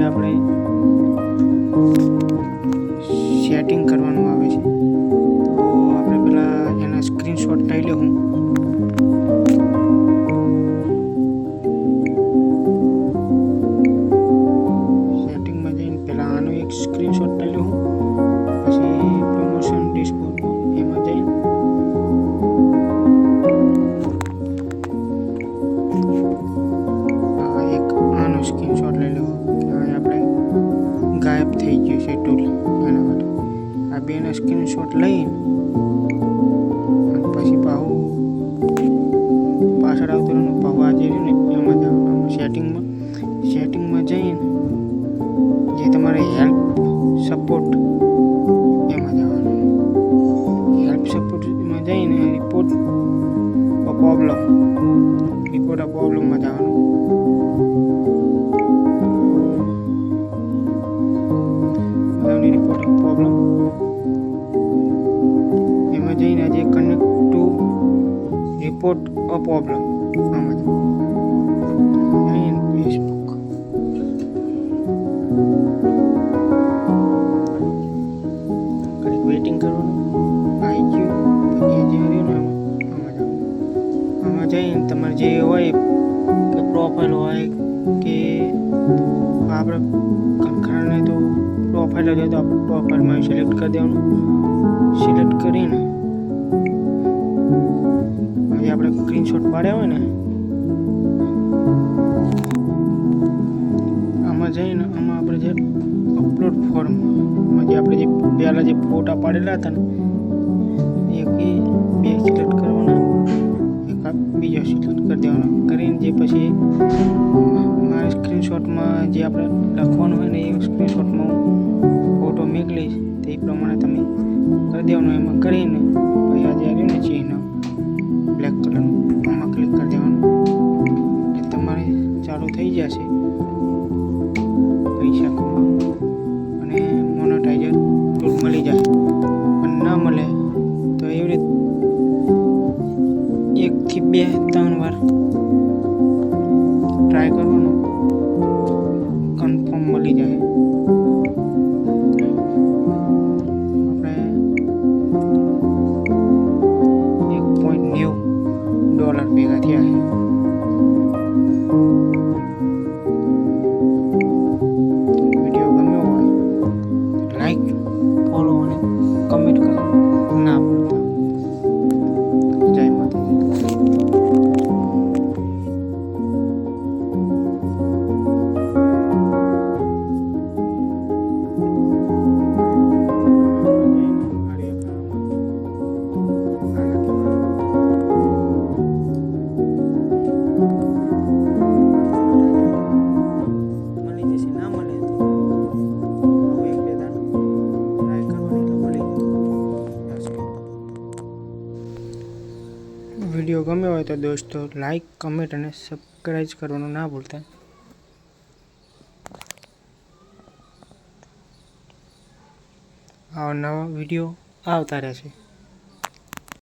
આપણે સેટિંગ કરવાનું આવે છે. તો આપણે પહેલાં એના સ્ક્રીનશોટ લઈ લેવું. સેટિંગમાં જઈને પહેલાં આનો એક સ્ક્રીનશોટ લઈ લેવું. પછી પ્રમોશન ડિસ્કાઉન્ટ એમાં જઈને એક આનો સ્ક્રીનશોટ લઈ લેવો કે આપણે ગાયબ થઈ ગયું છે ટૂલ. એના માટે આ બેના સ્ક્રીનશોટ લઈને પછી પાછળ આવતું પાહુ જે રહ્યું ને એમાં જવાનું. સેટિંગમાં જઈને જે તમારે હેલ્પ સપોર્ટ એમાં જવાનું. હેલ્પ સપોર્ટમાં જઈને રિપોર્ટ અ પ્રોબ્લેમમાં જવાનું. રિપોર્ટ અ પ્રોબ્લેમ એમાં જઈને આજે connect to report a problem આમાં ફેસબુક કડીક વેઇટિંગ કરવાનું. આવી ગયું પછી જે રહ્યું ને આમાં જઈને તમારે જે હોય કે પ્રોફાઇલ હોય કે આપણે ખરેખર તો પ્રોફાઇલ જ હોય તો આપણે પ્રોફાઇલમાં સિલેક્ટ કરી દેવાનું. સિલેક્ટ કરીને આજે આપણે સ્ક્રીનશોટ પાડ્યા હોય ને આમાં જઈને આમાં આપણે જે અપલોડ ફોર્મમાં જે આપણે જે પહેલાં જે ફોટા પાડેલા હતા ને એક બે સિલેક્ટ કરવાના, એક બીજો સિલેક્ટ કરી દેવાનો. કરીને જે પછી મારા સ્ક્રીનશોટમાં જે આપણે લખવાનું હોય ને એ સ્ક્રીનશોટમાં ફોટો મોકલીશ તે પ્રમાણે તમે કરી દેવાનું. એમાં કરીને પછી આજે આવ્યું ને ચિહ્ન બ્લેક કલરનું આમાં ક્લિક કરી દેવાનું એટલે તમારે ચાલુ થઈ જશે પૈસા કમાવા અને મોનેટાઈઝર ટૂલ મળી જાય. પણ ના મળે તો એવી રીતે 1 થી 2-3 વાર ટ્રાય કરવાનું, કન્ફર્મ મળી જાય. આપણે $1.90 ભેગા થયા છે. વિડીયો ગમ્યો હોય લાઈક, ફોલો અને કમેન્ટ કરવાનું ના ભૂલતા. જય માતાજી. વિડીયો ગમ્યો હોય તો દોસ્તો લાઈક, કમેન્ટ અને સબસ્ક્રાઈબ કરવાનું ના ભૂલતા. આવા નવા વિડીયો આવતા રહેશે.